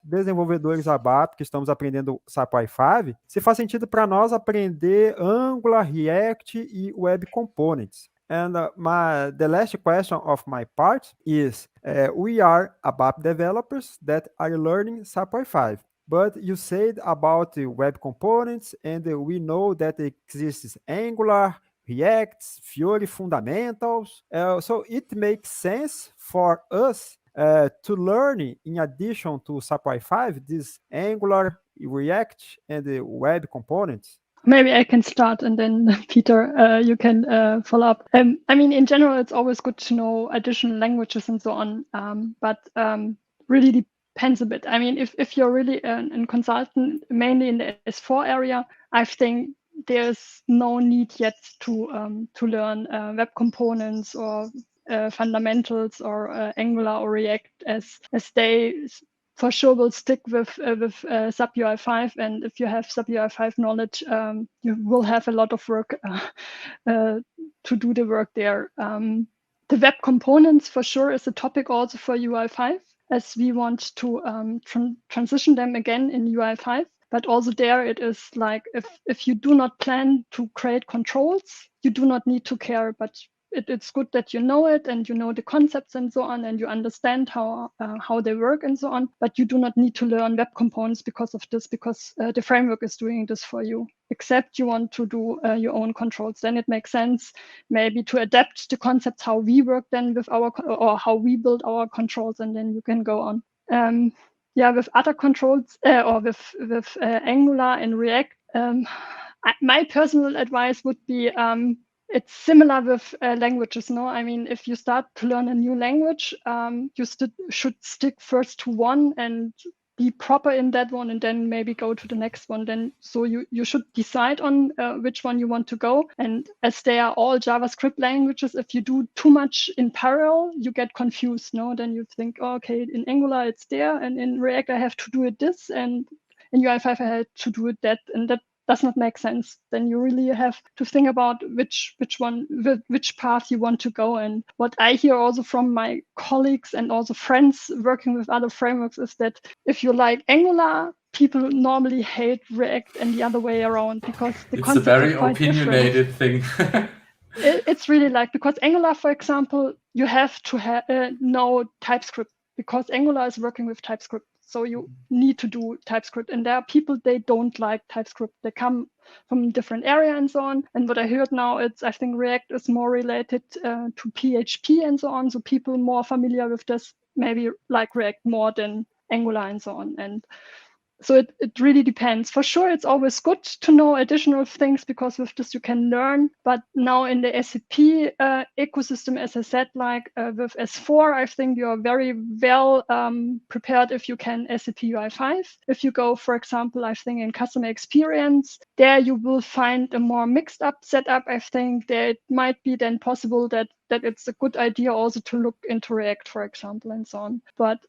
desenvolvedores ABAP que estamos aprendendo SAPUI5, se faz sentido para nós aprender Angular, React e Web Components. And the last question of my part is, we are ABAP developers that are learning SAPUI5. But you said about the Web Components, and we know that exists Angular, React, Fiori fundamentals. So it makes sense for us to learn, in addition to SAPUI5, this Angular, React, and the Web Components. Maybe I can start and then Peter, you can follow up. I mean, in general, it's always good to know additional languages and so on, but really depends a bit. I mean, if you're really a consultant, mainly in the S4 area, I think there's no need yet to learn web components or fundamentals or Angular or React, as they for sure will stick with SAPUI5, and if you have SAPUI5 knowledge, you will have a lot of work to do the work there. The web components for sure is a topic also for UI5, as we want to transition them again in UI5. But also there it is like, if you do not plan to create controls, you do not need to care, but it's good that you know it and you know the concepts and so on, and you understand how they work and so on, but you do not need to learn web components because of this, because the framework is doing this for you, except you want to do your own controls. Then it makes sense maybe to adapt the concepts how we work then with our, or how we build our controls, and then you can go on. With other controls or with Angular and React, my personal advice would be, it's similar with languages, no? I mean, if you start to learn a new language, you should stick first to one and be proper in that one, and then maybe go to the next one. Then, so you should decide on which one you want to go. And as they are all JavaScript languages, if you do too much in parallel, you get confused, no? Then you think, oh, okay, in Angular it's there, and in React I have to do it this, and in UI5 I had to do it that, and that does not make sense. Then you really have to think about which path you want to go. And what I hear also from my colleagues and also friends working with other frameworks is that if you like Angular, people normally hate React and the other way around, because the it's a very opinionated thing. It's really like, because Angular, for example, you have to know TypeScript, because Angular is working with TypeScript. So you need to do TypeScript, and there are people, they don't like TypeScript. They come from different area and so on. And what I heard now, I think React is more related to PHP and so on. So people more familiar with this maybe like React more than Angular and so on. And so it really depends. For sure, it's always good to know additional things, because with this you can learn. But now in the SAP ecosystem, as I said, like with S4, I think you are very well prepared if you can SAP UI5. If you go, for example, I think in customer experience, there you will find a more mixed up setup. I think that it might be then possible that it's a good idea also to look into React, for example, and so on. But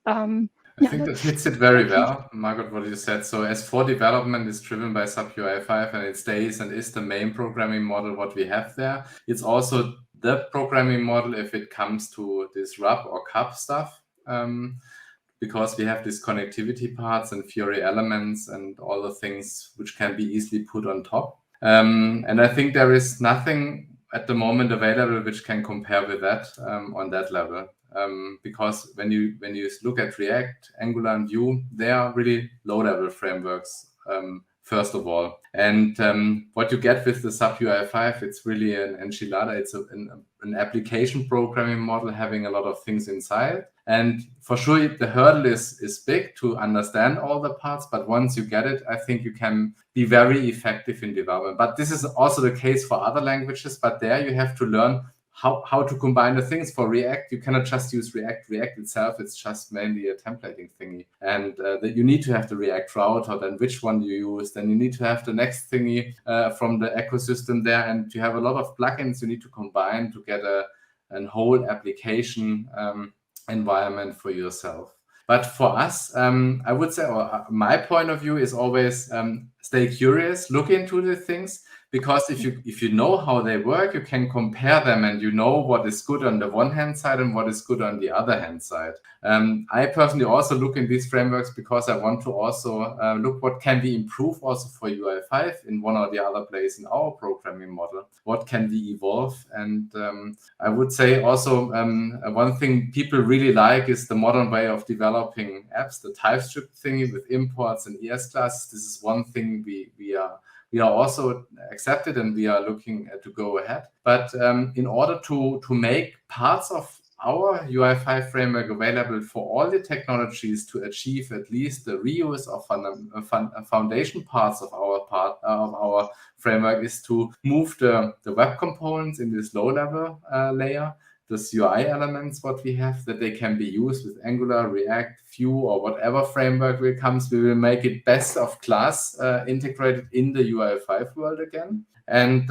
I think that hits it very well, Margot, what you said. So S4 development is driven by SAPUI5, and it stays and is the main programming model what we have there. It's also the programming model if it comes to this RUB or CUP stuff, because we have these connectivity parts and Fiori elements and all the things which can be easily put on top. And I think there is nothing at the moment available which can compare with that on that level. Because when you look at React, Angular, and Vue, they are really low-level frameworks, first of all. And what you get with the SAPUI5, it's really an enchilada. It's an application programming model having a lot of things inside. And for sure, the hurdle is big to understand all the parts. But once you get it, I think you can be very effective in development. But this is also the case for other languages. But there you have to learn how to combine the things. For React, you cannot just use React. React itself, it's just mainly a templating thingy. And that you need to have the React router, then which one you use. Then you need to have the next thingy from the ecosystem there. And you have a lot of plugins you need to combine to get a whole application environment for yourself. But for us, I would say, or my point of view is always stay curious, look into the things, because if you know how they work, you can compare them and you know what is good on the one hand side and what is good on the other hand side. I personally also look in these frameworks because I want to also look what can we improve also for UI5 in one or the other place in our programming model. What can we evolve? And I would say also one thing people really like is the modern way of developing apps, the TypeScript thingy with imports and ES classes. This is one thing we are also accepted and we are looking to go ahead. But in order to make parts of our UI5 framework available for all the technologies to achieve at least the reuse of foundation parts of our framework is to move the web components in this low-level layer, the UI elements what we have, that they can be used with Angular, React, Vue, or whatever framework will comes. We will make it best of class integrated in the UI5 world again. And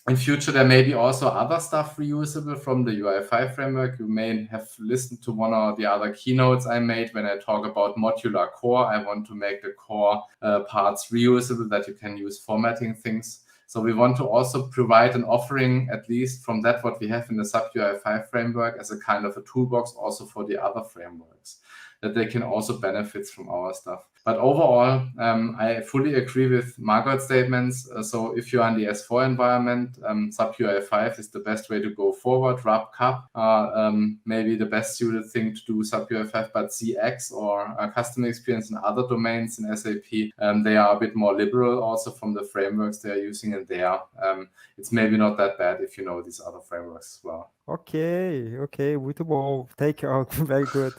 in future, there may be also other stuff reusable from the UI5 framework. You may have listened to one or the other keynotes I made when I talk about modular core. I want to make the core parts reusable, that you can use formatting things. So we want to also provide an offering, at least from that what we have in the SAPUI5 framework, as a kind of a toolbox also for the other frameworks, that they can also benefit from our stuff. But overall, I fully agree with Margot's statements. So if you're in the S4 environment, SAPUI5 is the best way to go forward. RAP-CAP maybe the best suited thing to do SAPUI5, but CX or customer experience in other domains in SAP, they are a bit more liberal also from the frameworks they are using in there. It's maybe not that bad if you know these other frameworks as well. Ok, muito bom. Very good.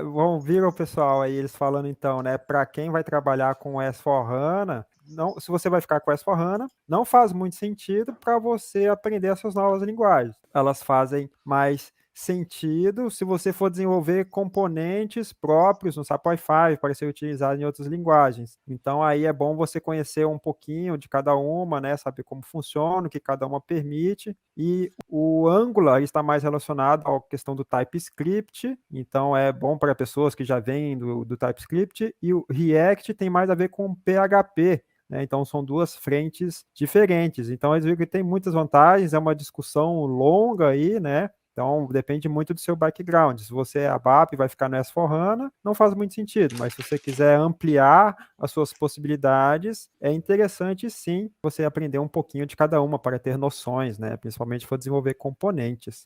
Bom, viram, pessoal, aí eles falando então, né, para quem vai trabalhar com S4HANA, não, se você vai ficar com S4HANA, não faz muito sentido para você aprender essas novas linguagens. Elas fazem mais sentido se você for desenvolver componentes próprios no SAPUI5 para ser utilizado em outras linguagens. Então aí é bom você conhecer um pouquinho de cada uma, né, saber como funciona, o que cada uma permite. E o Angular está mais relacionado à questão do TypeScript, então é bom para pessoas que já vêm do TypeScript, e o React tem mais a ver com PHP. Então, são duas frentes diferentes. Então, eles viram que tem muitas vantagens, é uma discussão longa aí, né? Então, depende muito do seu background. Se você é ABAP e vai ficar no S4HANA, não faz muito sentido. Mas se você quiser ampliar as suas possibilidades, é interessante, sim, você aprender um pouquinho de cada uma para ter noções, né? Principalmente se for desenvolver componentes.